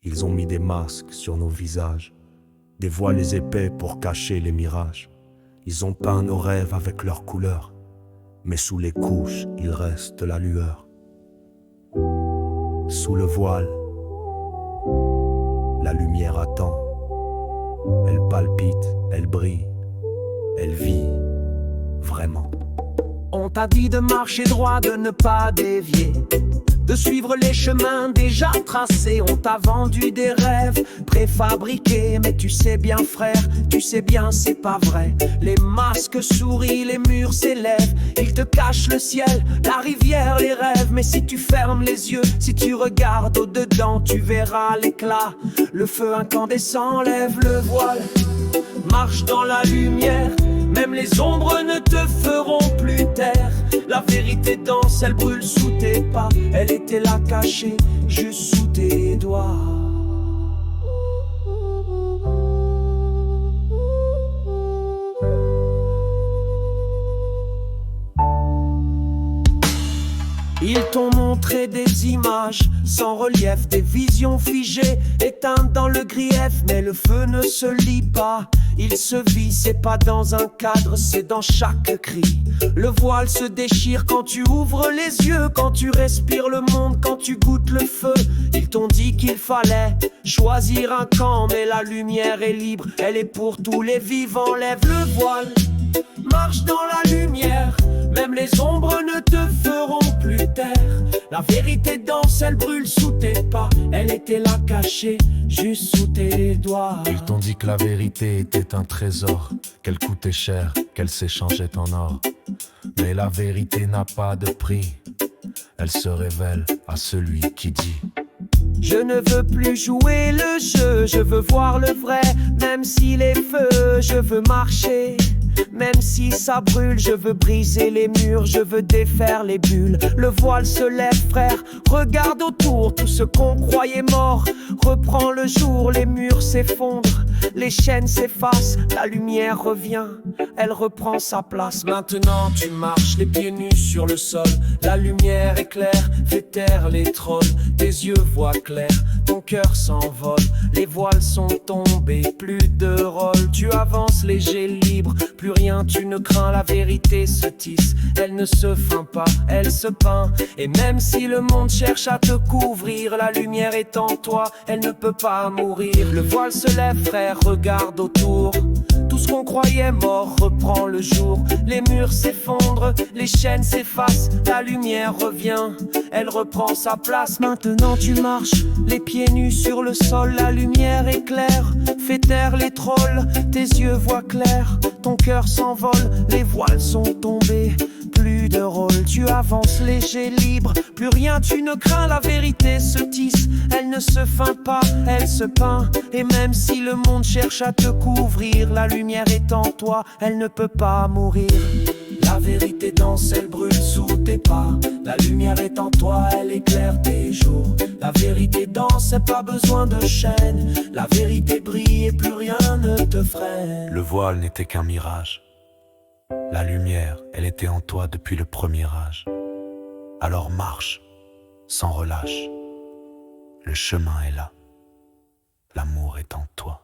Ils ont mis des masques sur nos visages, des voiles épais pour cacher les mirages. Ils ont peint nos rêves avec leurs couleurs, mais sous les couches, il reste la lueur. Sous le voile, la lumière attend. Elle palpite, elle brille, elle vit vraiment. On t'a dit de marcher droit, de ne pas dévier, de suivre les chemins déjà tracés. On t'a vendu des rêves préfabriqués, mais tu sais bien frère, tu sais bien c'est pas vrai. Les masques sourient, les murs s'élèvent, ils te cachent le ciel, la rivière, les rêves. Mais si tu fermes les yeux, si tu regardes au-dedans, tu verras l'éclat. Le feu incandescent lève le voile, marche dans la lumière. Même les ombres ne te feront plus taire. La vérité danse, elle brûle sous tes pas. Elle était là cachée, juste sous tes doigts. Ils t'ont montré des images sans relief, des visions figées, éteintes dans le grief. Mais le feu ne se lit pas, il se vit, c'est pas dans un cadre, c'est dans chaque cri. Le voile se déchire quand tu ouvres les yeux, quand tu respires le monde, quand tu goûtes le feu. Ils t'ont dit qu'il fallait choisir un camp, mais la lumière est libre, elle est pour tous les vivants. Lève le voile, marche dans la lumière. Même les ombres ne te feront plus taire. La vérité danse, elle brûle sous tes pas. Elle était là cachée, juste sous tes doigts. Ils t'ont dit que la vérité était un trésor, qu'elle coûtait cher, qu'elle s'échangeait en or. Mais la vérité n'a pas de prix, elle se révèle à celui qui dit: je ne veux plus jouer le jeu, je veux voir le vrai. Même si les feux, je veux marcher. Même si ça brûle, je veux briser les murs, je veux défaire les bulles. Le voile se lève frère, regarde autour. Tout ce qu'on croyait mort reprend le jour. Les murs s'effondrent, les chaînes s'effacent. La lumière revient, elle reprend sa place. Maintenant tu marches les pieds nus sur le sol. La lumière éclaire, fait taire les trolls. Tes yeux voient clair, ton cœur s'envole. Les voiles sont tombés, plus de rôle. Tu avances léger, libre, plus rien tu ne crains. La vérité se tisse, elle ne se feint pas, elle se peint. Et même si le monde cherche à te couvrir, la lumière est en toi, elle ne peut pas mourir. Le voile se lève frère, regarde autour. Tout ce qu'on croyait mort reprend le jour. Les murs s'effondrent, les chaînes s'effacent. La lumière revient, elle reprend sa place. Maintenant tu marches, les pieds nus sur le sol. La lumière éclaire, fait taire les trolls. Tes yeux voient clair, ton cœur s'envole. Les voiles sont tombés, plus de rôle. Tu avances léger, libre, plus rien tu ne crains. La vérité se tisse, elle ne se feint pas, elle se peint. Et même si le monde cherche à te couvrir, la lumière est en toi, elle ne peut pas mourir. La vérité danse, elle brûle sous tes pas. La lumière est en toi, elle éclaire tes jours. La vérité danse, et pas besoin de chaîne. La vérité brille et plus rien ne te freine. Le voile n'était qu'un mirage. La lumière, elle était en toi depuis le premier âge. Alors marche, sans relâche. Le chemin est là. L'amour est en toi.